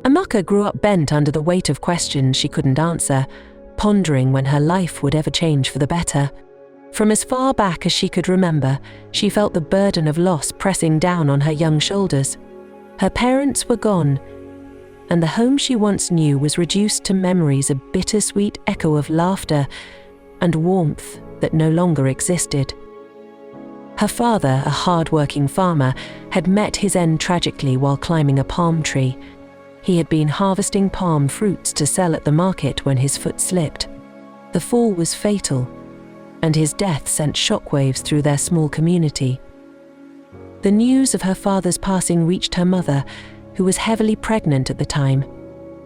Amaka grew up bent under the weight of questions she couldn't answer, pondering when her life would ever change for the better. From as far back as she could remember, she felt the burden of loss pressing down on her young shoulders. Her parents were gone, and the home she once knew was reduced to memories, a bittersweet echo of laughter and warmth that no longer existed. Her father, a hard-working farmer, had met his end tragically while climbing a palm tree. He had been harvesting palm fruits to sell at the market when his foot slipped. The fall was fatal, and his death sent shockwaves through their small community. The news of her father's passing reached her mother, who was heavily pregnant at the time.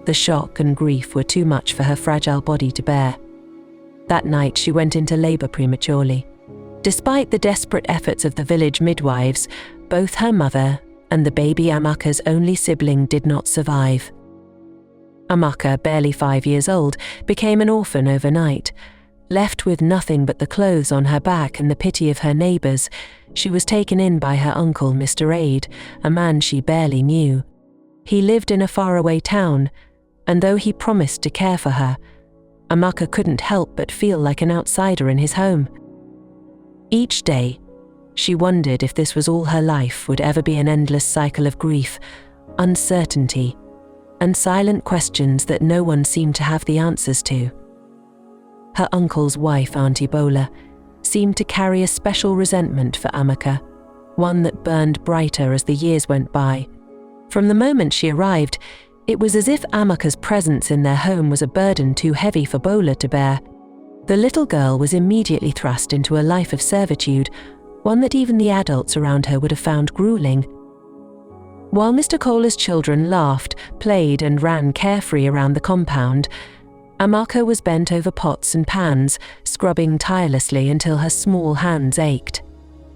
The shock and grief were too much for her fragile body to bear. That night she went into labor prematurely. Despite the desperate efforts of the village midwives, both her mother and the baby Amaka's only sibling did not survive. Amaka, barely 5 years old, became an orphan overnight. Left with nothing but the clothes on her back and the pity of her neighbours, she was taken in by her uncle, Mr. Aid, a man she barely knew. He lived in a faraway town, and though he promised to care for her, Amaka couldn't help but feel like an outsider in his home. Each day, she wondered if this was all her life would ever be, an endless cycle of grief, uncertainty, and silent questions that no one seemed to have the answers to. Her uncle's wife, Auntie Bola, seemed to carry a special resentment for Amaka, one that burned brighter as the years went by. From the moment she arrived, it was as if Amaka's presence in their home was a burden too heavy for Bola to bear. The little girl was immediately thrust into a life of servitude, one that even the adults around her would have found grueling. While Mr. Kohler's children laughed, played and ran carefree around the compound, Amaka was bent over pots and pans, scrubbing tirelessly until her small hands ached.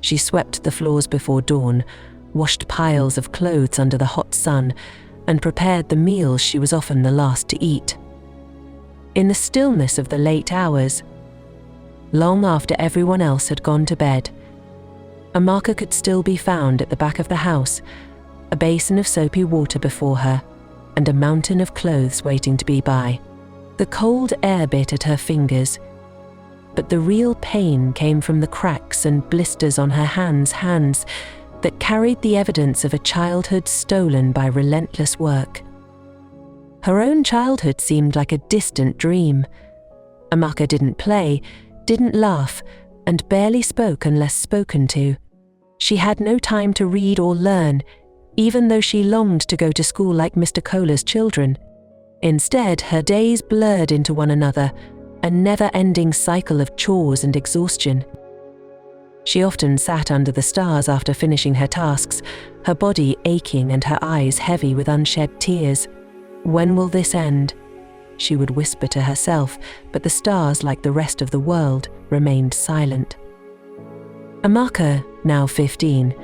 She swept the floors before dawn, washed piles of clothes under the hot sun, and prepared the meals she was often the last to eat. In the stillness of the late hours, long after everyone else had gone to bed, Amaka could still be found at the back of the house, a basin of soapy water before her, and a mountain of clothes waiting to be by. The cold air bit at her fingers, but the real pain came from the cracks and blisters on her hands that carried the evidence of a childhood stolen by relentless work. Her own childhood seemed like a distant dream. Amaka didn't play, didn't laugh, and barely spoke unless spoken to. She had no time to read or learn, even though she longed to go to school like Mr. Kohler's children. Instead, her days blurred into one another, a never-ending cycle of chores and exhaustion. She often sat under the stars after finishing her tasks, her body aching and her eyes heavy with unshed tears. "When will this end?" she would whisper to herself, but the stars, like the rest of the world, remained silent. Amaka, now 15,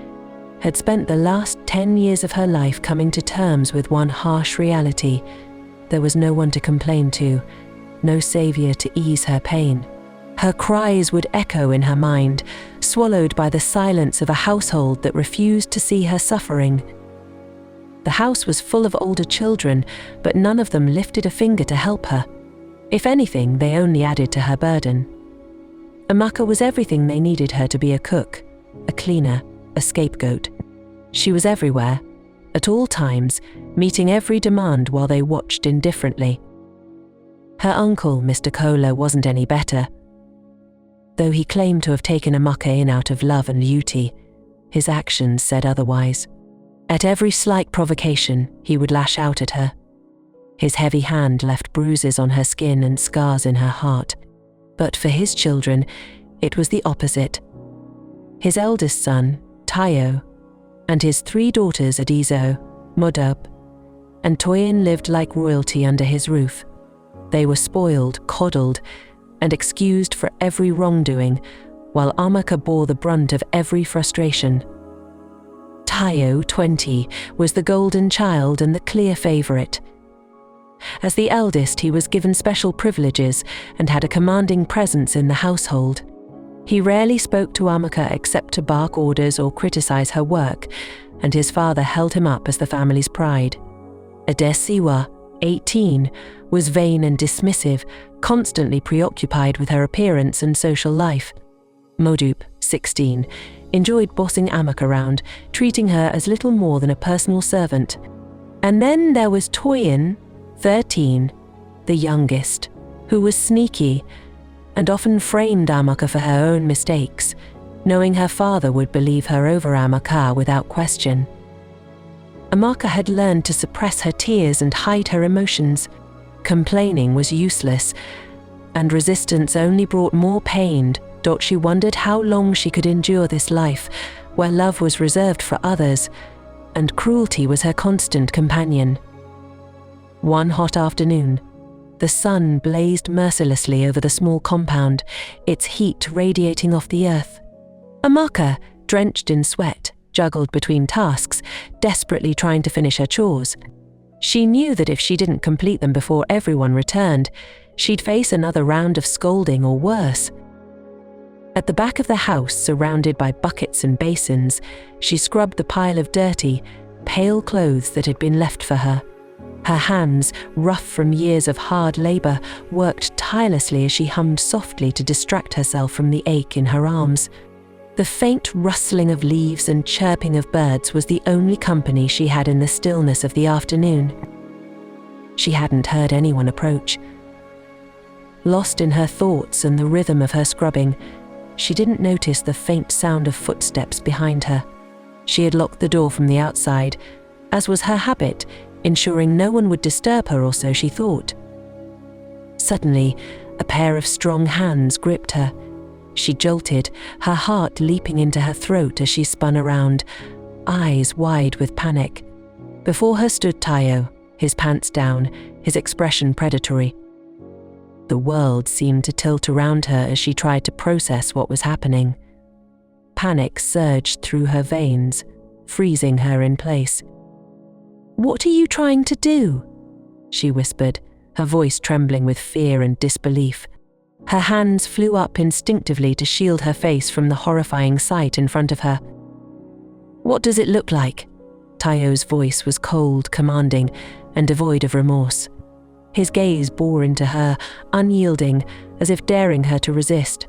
had spent the last 10 years of her life coming to terms with one harsh reality. There was no one to complain to, no savior to ease her pain. Her cries would echo in her mind, swallowed by the silence of a household that refused to see her suffering. The house was full of older children, but none of them lifted a finger to help her. If anything, they only added to her burden. Amaka was everything they needed her to be: a cook, a cleaner, a scapegoat. She was everywhere, at all times, meeting every demand while they watched indifferently. Her uncle, Mr. Kohler, wasn't any better. Though he claimed to have taken Amaka in out of love and duty, his actions said otherwise. At every slight provocation, he would lash out at her. His heavy hand left bruises on her skin and scars in her heart. But for his children, it was the opposite. His eldest son, Tayo, and his 3 daughters, Adizo, Modub, and Toyin, lived like royalty under his roof. They were spoiled, coddled, and excused for every wrongdoing, while Amaka bore the brunt of every frustration. Tayo, 20, was the golden child and the clear favourite. As the eldest, he was given special privileges and had a commanding presence in the household. He rarely spoke to Amaka except to bark orders or criticise her work, and his father held him up as the family's pride. Adesiwa, 18, was vain and dismissive, constantly preoccupied with her appearance and social life. Modupe, 16, enjoyed bossing Amaka around, treating her as little more than a personal servant. And then there was Toyin, 13, the youngest, who was sneaky and often framed Amaka for her own mistakes, knowing her father would believe her over Amaka without question. Amaka had learned to suppress her tears and hide her emotions. Complaining was useless, and resistance only brought more pain. She wondered how long she could endure this life, where love was reserved for others, and cruelty was her constant companion. One hot afternoon, the sun blazed mercilessly over the small compound, its heat radiating off the earth. Amaka, drenched in sweat, juggled between tasks, desperately trying to finish her chores. She knew that if she didn't complete them before everyone returned, she'd face another round of scolding or worse. At the back of the house, surrounded by buckets and basins, she scrubbed the pile of dirty, pale clothes that had been left for her. Her hands, rough from years of hard labor, worked tirelessly as she hummed softly to distract herself from the ache in her arms. The faint rustling of leaves and chirping of birds was the only company she had in the stillness of the afternoon. She hadn't heard anyone approach. Lost in her thoughts and the rhythm of her scrubbing, she didn't notice the faint sound of footsteps behind her. She had locked the door from the outside, as was her habit, ensuring no one would disturb her, or so she thought. Suddenly, a pair of strong hands gripped her. She jolted, her heart leaping into her throat as she spun around, eyes wide with panic. Before her stood Tayo, his pants down, his expression predatory. The world seemed to tilt around her as she tried to process what was happening. Panic surged through her veins, freezing her in place. "What are you trying to do?" she whispered, her voice trembling with fear and disbelief. Her hands flew up instinctively to shield her face from the horrifying sight in front of her. "What does it look like?" Tayo's voice was cold, commanding, and devoid of remorse. His gaze bore into her, unyielding, as if daring her to resist.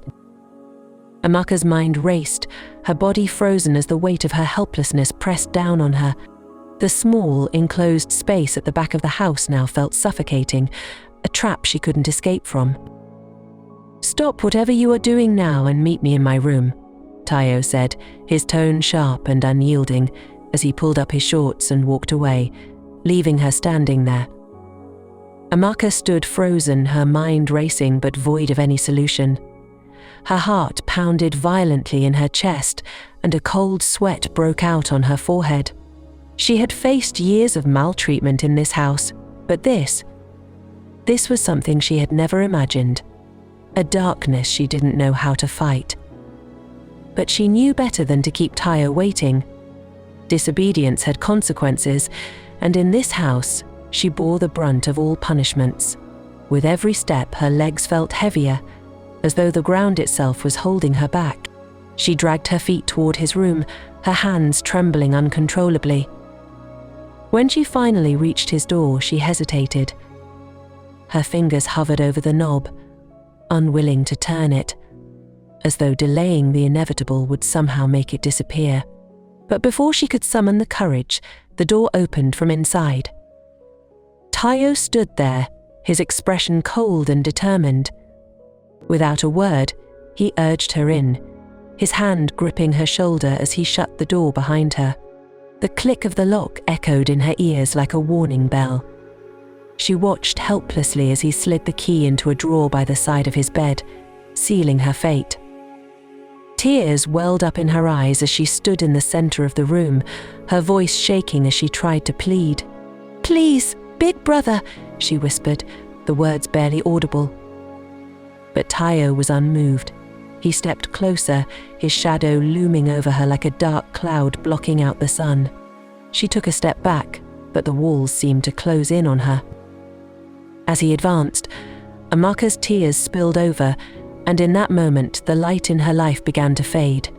Amaka's mind raced, her body frozen as the weight of her helplessness pressed down on her. The small, enclosed space at the back of the house now felt suffocating, a trap she couldn't escape from. "Stop whatever you are doing now and meet me in my room," Tayo said, his tone sharp and unyielding, as he pulled up his shorts and walked away, leaving her standing there. Amaka stood frozen, her mind racing but void of any solution. Her heart pounded violently in her chest, and a cold sweat broke out on her forehead. She had faced years of maltreatment in this house, but this was something she had never imagined, a darkness she didn't know how to fight. But she knew better than to keep Tayo waiting. Disobedience had consequences, and in this house, she bore the brunt of all punishments. With every step, her legs felt heavier, as though the ground itself was holding her back. She dragged her feet toward his room, her hands trembling uncontrollably. When she finally reached his door, she hesitated. Her fingers hovered over the knob, unwilling to turn it, as though delaying the inevitable would somehow make it disappear. But before she could summon the courage, the door opened from inside. Tayo stood there, his expression cold and determined. Without a word, he urged her in, his hand gripping her shoulder as he shut the door behind her. The click of the lock echoed in her ears like a warning bell. She watched helplessly as he slid the key into a drawer by the side of his bed, sealing her fate. Tears welled up in her eyes as she stood in the center of the room, her voice shaking as she tried to plead. "Please, big brother," she whispered, the words barely audible. But Tayo was unmoved. He stepped closer, his shadow looming over her like a dark cloud blocking out the sun. She took a step back, but the walls seemed to close in on her. As he advanced, Amaka's tears spilled over, and in that moment the light in her life began to fade.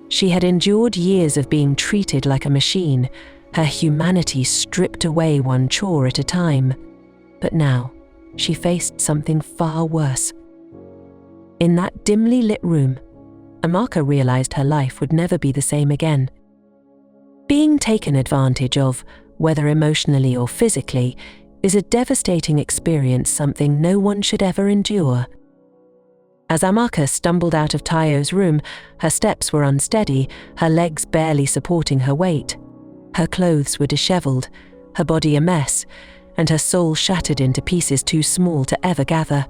She had endured years of being treated like a machine, her humanity stripped away one chore at a time. But now, she faced something far worse. In that dimly lit room, Amaka realized her life would never be the same again. Being taken advantage of, whether emotionally or physically, is a devastating experience, something no one should ever endure. As Amaka stumbled out of Tayo's room, her steps were unsteady, her legs barely supporting her weight. Her clothes were disheveled, her body a mess, and her soul shattered into pieces too small to ever gather.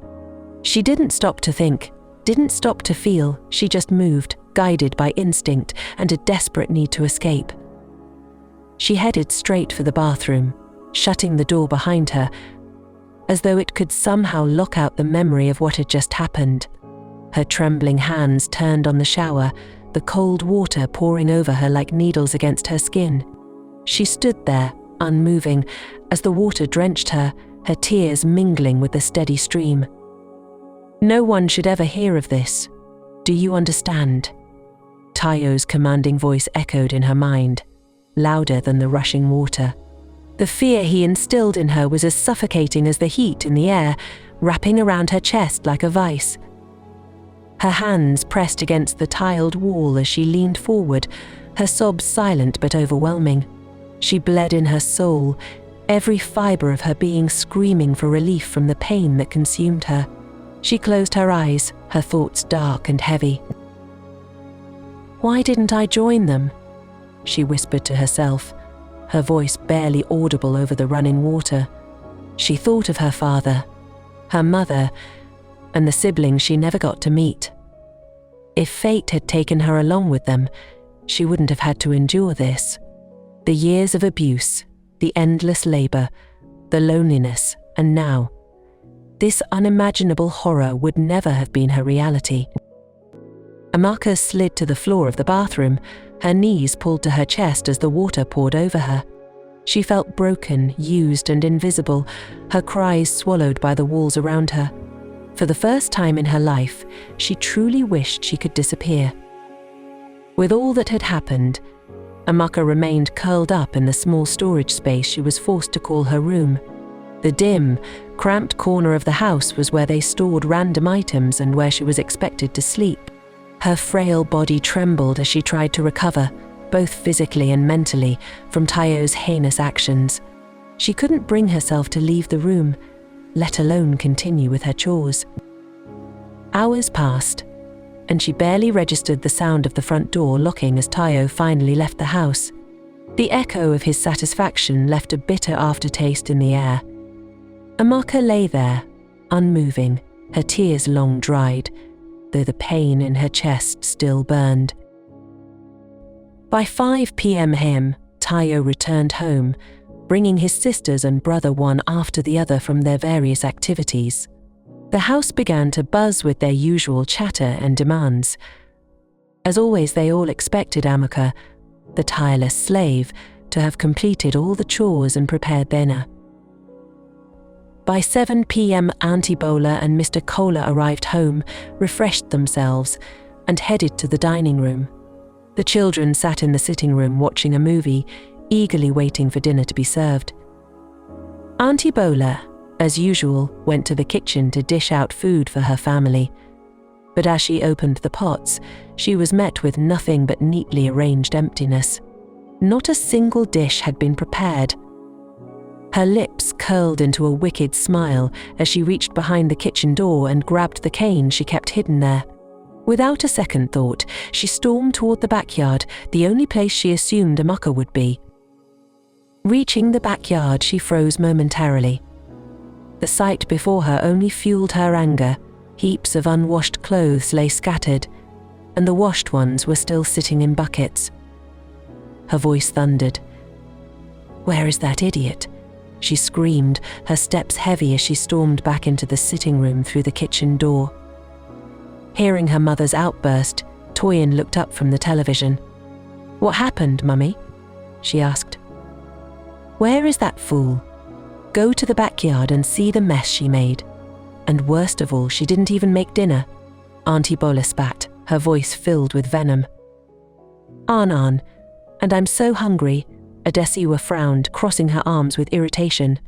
She didn't stop to think, didn't stop to feel, she just moved, guided by instinct and a desperate need to escape. She headed straight for the bathroom, shutting the door behind her, as though it could somehow lock out the memory of what had just happened. Her trembling hands turned on the shower, the cold water pouring over her like needles against her skin. She stood there, unmoving, as the water drenched her, her tears mingling with the steady stream. No one should ever hear of this. Do you understand? Tayo's commanding voice echoed in her mind, louder than the rushing water. The fear he instilled in her was as suffocating as the heat in the air, wrapping around her chest like a vice. Her hands pressed against the tiled wall as she leaned forward, her sobs silent but overwhelming. She bled in her soul, every fibre of her being screaming for relief from the pain that consumed her. She closed her eyes, her thoughts dark and heavy. "Why didn't I join them?" she whispered to herself, her voice barely audible over the running water. She thought of her father, her mother, and the siblings she never got to meet. If fate had taken her along with them, she wouldn't have had to endure this. The years of abuse, the endless labor, the loneliness, and now, this unimaginable horror would never have been her reality. Amaka slid to the floor of the bathroom, her knees pulled to her chest as the water poured over her. She felt broken, used, and invisible, her cries swallowed by the walls around her. For the first time in her life, she truly wished she could disappear. With all that had happened, Amaka remained curled up in the small storage space she was forced to call her room. The dim, cramped corner of the house was where they stored random items and where she was expected to sleep. Her frail body trembled as she tried to recover, both physically and mentally, from Tayo's heinous actions. She couldn't bring herself to leave the room, let alone continue with her chores. Hours passed, and she barely registered the sound of the front door locking as Tayo finally left the house. The echo of his satisfaction left a bitter aftertaste in the air. Amaka lay there, unmoving, her tears long dried, though the pain in her chest still burned. By 5 p.m. Tayo returned home, bringing his sisters and brother one after the other from their various activities. The house began to buzz with their usual chatter and demands. As always, they all expected Amaka, the tireless slave, to have completed all the chores and prepared dinner. By 7 p.m, Auntie Bola and Mr. Kola arrived home, refreshed themselves, and headed to the dining room. The children sat in the sitting room watching a movie, eagerly waiting for dinner to be served. Auntie Bola, as usual, went to the kitchen to dish out food for her family. But as she opened the pots, she was met with nothing but neatly arranged emptiness. Not a single dish had been prepared. Her lips curled into a wicked smile as she reached behind the kitchen door and grabbed the cane she kept hidden there. Without a second thought, she stormed toward the backyard, the only place she assumed Amaka would be. Reaching the backyard, she froze momentarily. The sight before her only fueled her anger. Heaps of unwashed clothes lay scattered, and the washed ones were still sitting in buckets. Her voice thundered. "Where is that idiot?" she screamed, her steps heavy as she stormed back into the sitting room through the kitchen door. Hearing her mother's outburst, Toyin looked up from the television. "What happened, Mummy?" she asked. "Where is that fool? Go to the backyard and see the mess she made. And worst of all, she didn't even make dinner." Auntie Bola spat, her voice filled with venom. "An, and I'm so hungry. Adesiwa frowned, crossing her arms with irritation.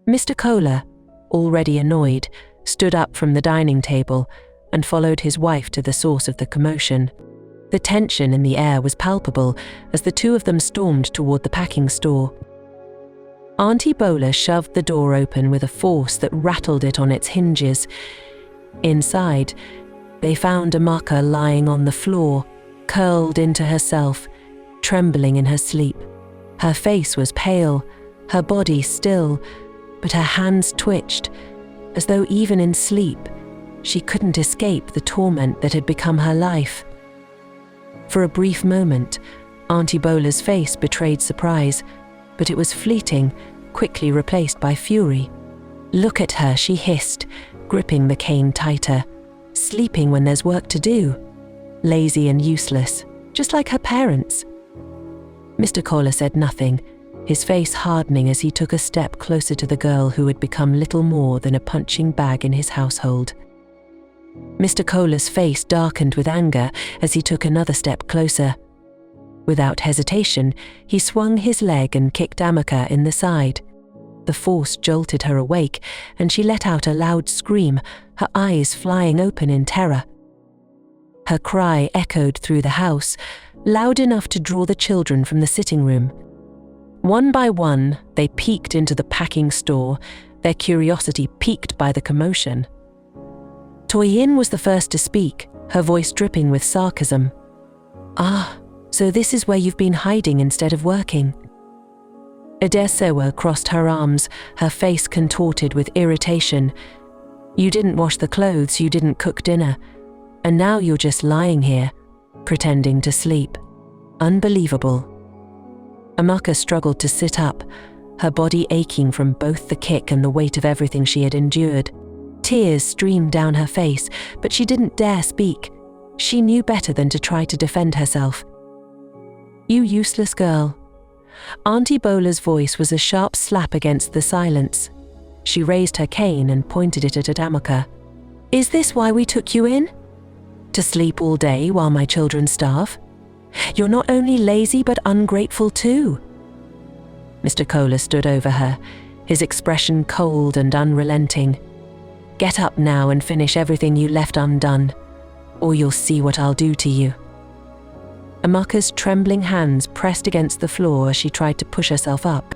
Mr. Kohler, already annoyed, stood up from the dining table and followed his wife to the source of the commotion. The tension in the air was palpable as the two of them stormed toward the packing store. Auntie Bola shoved the door open with a force that rattled it on its hinges. Inside, they found Amaka lying on the floor, curled into herself, trembling in her sleep. Her face was pale, her body still, but her hands twitched, as though even in sleep, she couldn't escape the torment that had become her life. For a brief moment, Auntie Bola's face betrayed surprise, but it was fleeting, quickly replaced by fury. "Look at her," she hissed, gripping the cane tighter. "Sleeping when there's work to do. Lazy and useless, just like her parents." Mr. Kohler said nothing, his face hardening as he took a step closer to the girl who had become little more than a punching bag in his household. Mr. Kohler's face darkened with anger as he took another step closer. Without hesitation, he swung his leg and kicked Amaka in the side. The force jolted her awake, and she let out a loud scream, her eyes flying open in terror. Her cry echoed through the house, loud enough to draw the children from the sitting room. One by one, they peeked into the packing store, their curiosity piqued by the commotion. Toyin was the first to speak, her voice dripping with sarcasm. "Ah, so this is where you've been hiding instead of working." Adesiwa crossed her arms, her face contorted with irritation. "You didn't wash the clothes, you didn't cook dinner, and now you're just lying here, pretending to sleep. Unbelievable." Amaka struggled to sit up, her body aching from both the kick and the weight of everything she had endured. Tears streamed down her face, but she didn't dare speak. She knew better than to try to defend herself. "You useless girl." Auntie Bola's voice was a sharp slap against the silence. She raised her cane and pointed it at Amaka. "Is this why we took you in? To sleep all day while my children starve? You're not only lazy but ungrateful too." Mr. Kohler stood over her, his expression cold and unrelenting. "Get up now and finish everything you left undone, or you'll see what I'll do to you." Amaka's trembling hands pressed against the floor as she tried to push herself up.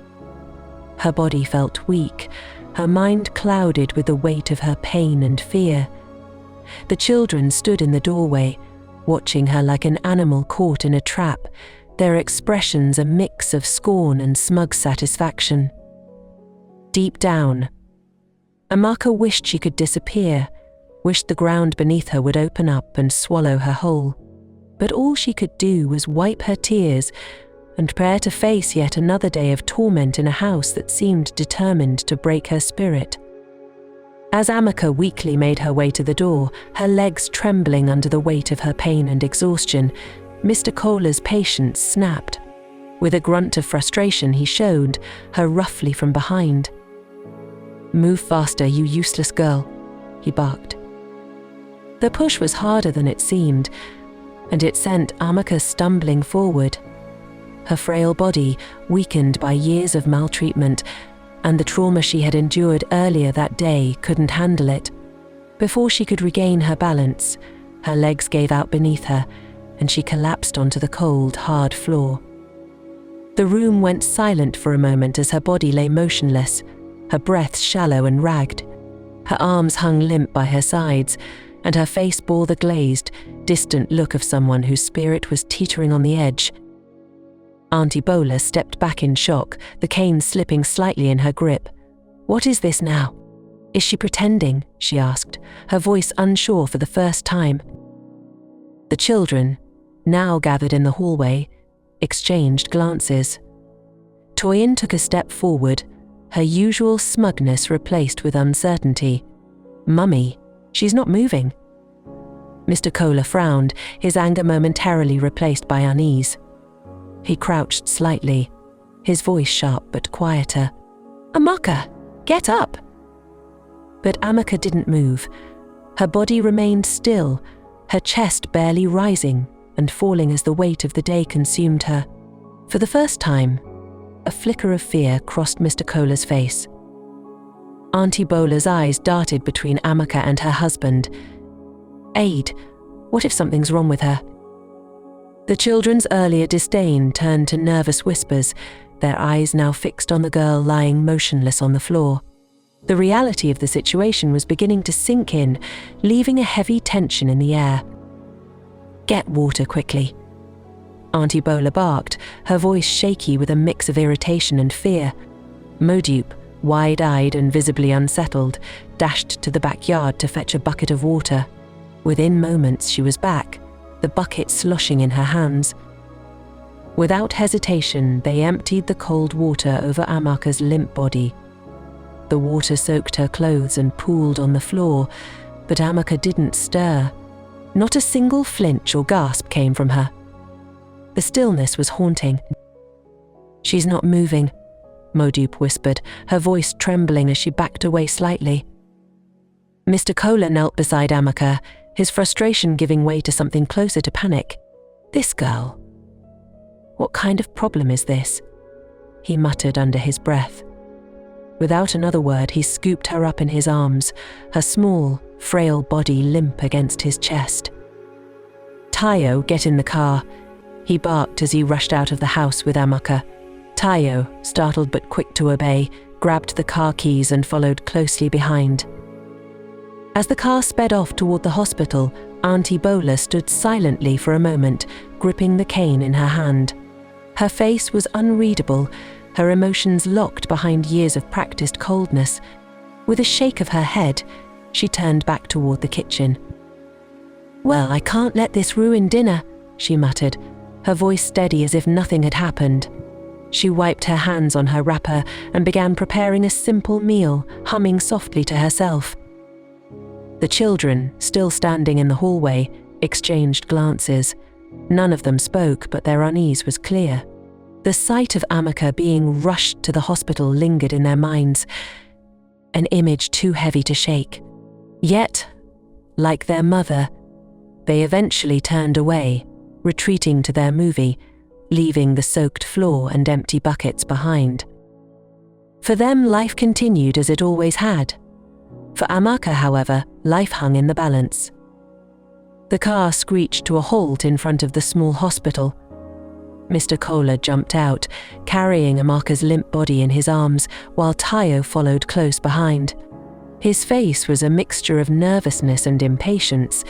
Her body felt weak, her mind clouded with the weight of her pain and fear. The children stood in the doorway, watching her like an animal caught in a trap, their expressions a mix of scorn and smug satisfaction. Deep down, Amaka wished she could disappear, wished the ground beneath her would open up and swallow her whole. But all she could do was wipe her tears and prepare to face yet another day of torment in a house that seemed determined to break her spirit. As Amaka weakly made her way to the door, her legs trembling under the weight of her pain and exhaustion, Mr. Kohler's patience snapped. With a grunt of frustration, he showed her roughly from behind. "Move faster, you useless girl," he barked. The push was harder than it seemed, and it sent Amaka stumbling forward. Her frail body, weakened by years of maltreatment, and the trauma she had endured earlier that day, couldn't handle it. Before she could regain her balance, her legs gave out beneath her, and she collapsed onto the cold, hard floor. The room went silent for a moment as her body lay motionless, her breath shallow and ragged. Her arms hung limp by her sides, and her face bore the glazed, distant look of someone whose spirit was teetering on the edge. Auntie Bola stepped back in shock, the cane slipping slightly in her grip. "What is this now? Is she pretending?" she asked, her voice unsure for the first time. The children, now gathered in the hallway, exchanged glances. Toyin took a step forward, her usual smugness replaced with uncertainty. "Mummy, she's not moving." Mr. Kohler frowned, his anger momentarily replaced by unease. He crouched slightly, his voice sharp but quieter. "Amaka, get up!" But Amaka didn't move. Her body remained still, her chest barely rising and falling as the weight of the day consumed her. For the first time, a flicker of fear crossed Mr. Kohler's face. Auntie Bola's eyes darted between Amaka and her husband. Aid, what if something's wrong with her? The children's earlier disdain turned to nervous whispers, their eyes now fixed on the girl lying motionless on the floor. The reality of the situation was beginning to sink in, leaving a heavy tension in the air. Get water quickly. Auntie Bola barked, her voice shaky with a mix of irritation and fear. Modupe, wide-eyed and visibly unsettled, dashed to the backyard to fetch a bucket of water. Within moments she was back, the bucket sloshing in her hands. Without hesitation, they emptied the cold water over Amaka's limp body. The water soaked her clothes and pooled on the floor, but Amaka didn't stir. Not a single flinch or gasp came from her. The stillness was haunting. She's not moving, Modupe whispered, her voice trembling as she backed away slightly. Mr. Kohler knelt beside Amaka, his frustration giving way to something closer to panic. This girl. What kind of problem is this? He muttered under his breath. Without another word, he scooped her up in his arms, her small, frail body limp against his chest. Tayo, get in the car, he barked as he rushed out of the house with Amaka. Tayo, startled but quick to obey, grabbed the car keys and followed closely behind. As the car sped off toward the hospital, Auntie Bola stood silently for a moment, gripping the cane in her hand. Her face was unreadable, her emotions locked behind years of practiced coldness. With a shake of her head, she turned back toward the kitchen. Well, I can't let this ruin dinner, she muttered, her voice steady as if nothing had happened. She wiped her hands on her wrapper and began preparing a simple meal, humming softly to herself. The children, still standing in the hallway, exchanged glances. None of them spoke, but their unease was clear. The sight of Amaka being rushed to the hospital lingered in their minds, an image too heavy to shake. Yet, like their mother, they eventually turned away, retreating to their movie, leaving the soaked floor and empty buckets behind. For them, life continued as it always had. For Amaka, however, life hung in the balance. The car screeched to a halt in front of the small hospital. Mr. Kohler jumped out, carrying Amaka's limp body in his arms, while Tayo followed close behind. His face was a mixture of nervousness and impatience,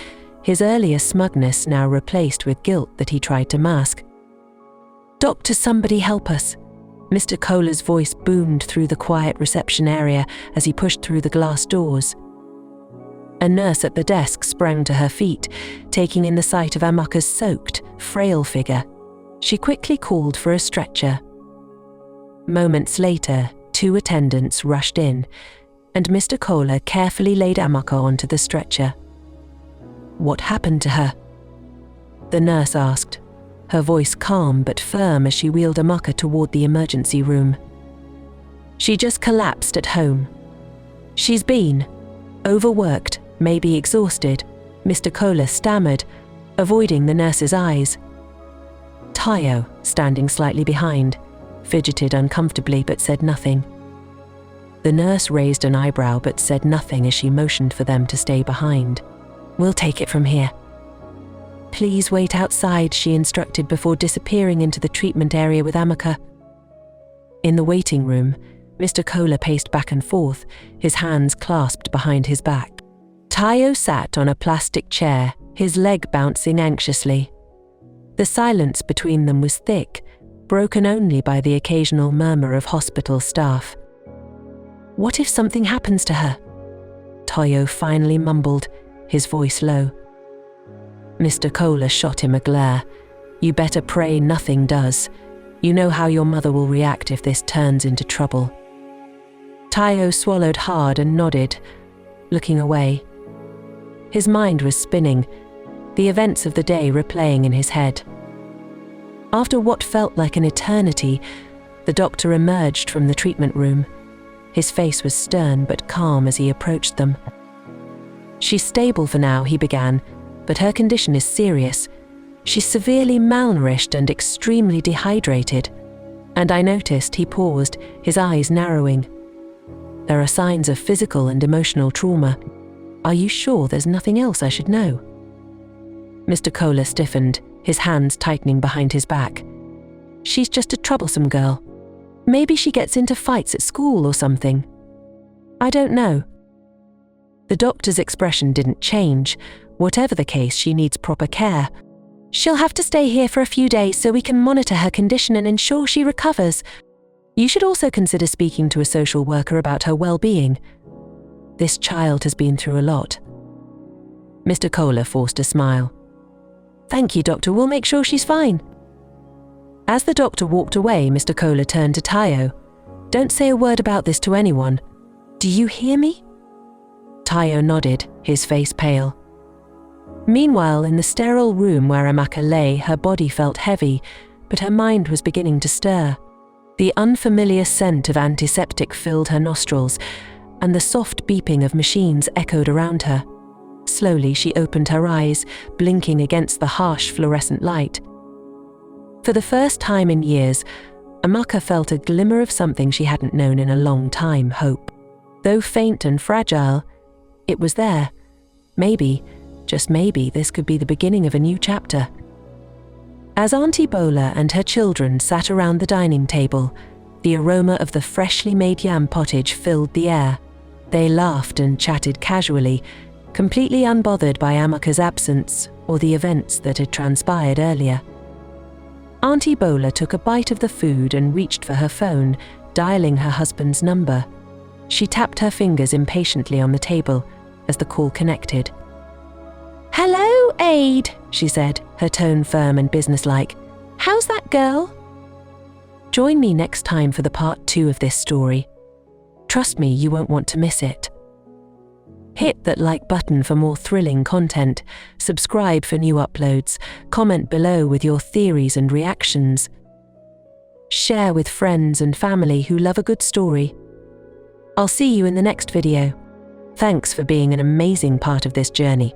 his earlier smugness now replaced with guilt that he tried to mask. "Doctor, somebody help us." Mr. Kohler's voice boomed through the quiet reception area as he pushed through the glass doors. A nurse at the desk sprang to her feet, taking in the sight of Amaka's soaked, frail figure. She quickly called for a stretcher. Moments later, 2 attendants rushed in, and Mr. Kohler carefully laid Amaka onto the stretcher. "What happened to her?" the nurse asked, her voice calm but firm as she wheeled Amaka toward the emergency room. "She just collapsed at home. She's been overworked, maybe exhausted," Mr. Kohler stammered, avoiding the nurse's eyes. Tayo, standing slightly behind, fidgeted uncomfortably but said nothing. The nurse raised an eyebrow but said nothing as she motioned for them to stay behind. "We'll take it from here." "Please wait outside," she instructed before disappearing into the treatment area with Amaka. In the waiting room, Mr. Kohler paced back and forth, his hands clasped behind his back. Tayo sat on a plastic chair, his leg bouncing anxiously. The silence between them was thick, broken only by the occasional murmur of hospital staff. "What if something happens to her?" Tayo finally mumbled, his voice low. Mr. Kohler shot him a glare. "You better pray nothing does. You know how your mother will react if this turns into trouble." Tayo swallowed hard and nodded, looking away. His mind was spinning, the events of the day replaying in his head. After what felt like an eternity, the doctor emerged from the treatment room. His face was stern but calm as he approached them. "She's stable for now," he began, "but her condition is serious. She's severely malnourished and extremely dehydrated. And I noticed he paused, his eyes narrowing. There are signs of physical and emotional trauma. Are you sure there's nothing else I should know? Mr. Kohler stiffened, his hands tightening behind his back. She's just a troublesome girl. Maybe she gets into fights at school or something. I don't know. The doctor's expression didn't change. Whatever the case, she needs proper care. She'll have to stay here for a few days so we can monitor her condition and ensure she recovers. You should also consider speaking to a social worker about her well-being. This child has been through a lot. Mr. Kohler forced a smile. Thank you, Doctor. We'll make sure she's fine. As the doctor walked away, Mr. Kohler turned to Tayo. Don't say a word about this to anyone. Do you hear me? Tayo nodded, his face pale. Meanwhile, in the sterile room where Amaka lay, her body felt heavy, but her mind was beginning to stir. The unfamiliar scent of antiseptic filled her nostrils, and the soft beeping of machines echoed around her. Slowly, she opened her eyes, blinking against the harsh fluorescent light. For the first time in years, Amaka felt a glimmer of something she hadn't known in a long time, hope. Though faint and fragile, it was there. Maybe, just maybe, this could be the beginning of a new chapter. As Auntie Bola and her children sat around the dining table, the aroma of the freshly made yam pottage filled the air. They laughed and chatted casually, completely unbothered by Amaka's absence or the events that had transpired earlier. Auntie Bola took a bite of the food and reached for her phone, dialing her husband's number. She tapped her fingers impatiently on the table as the call connected. "Hello, Aid," she said, her tone firm and businesslike. "How's that girl?" Join me next time for the part 2 of this story. Trust me, you won't want to miss it. Hit that like button for more thrilling content, subscribe for new uploads, comment below with your theories and reactions. Share with friends and family who love a good story. I'll see you in the next video. Thanks for being an amazing part of this journey.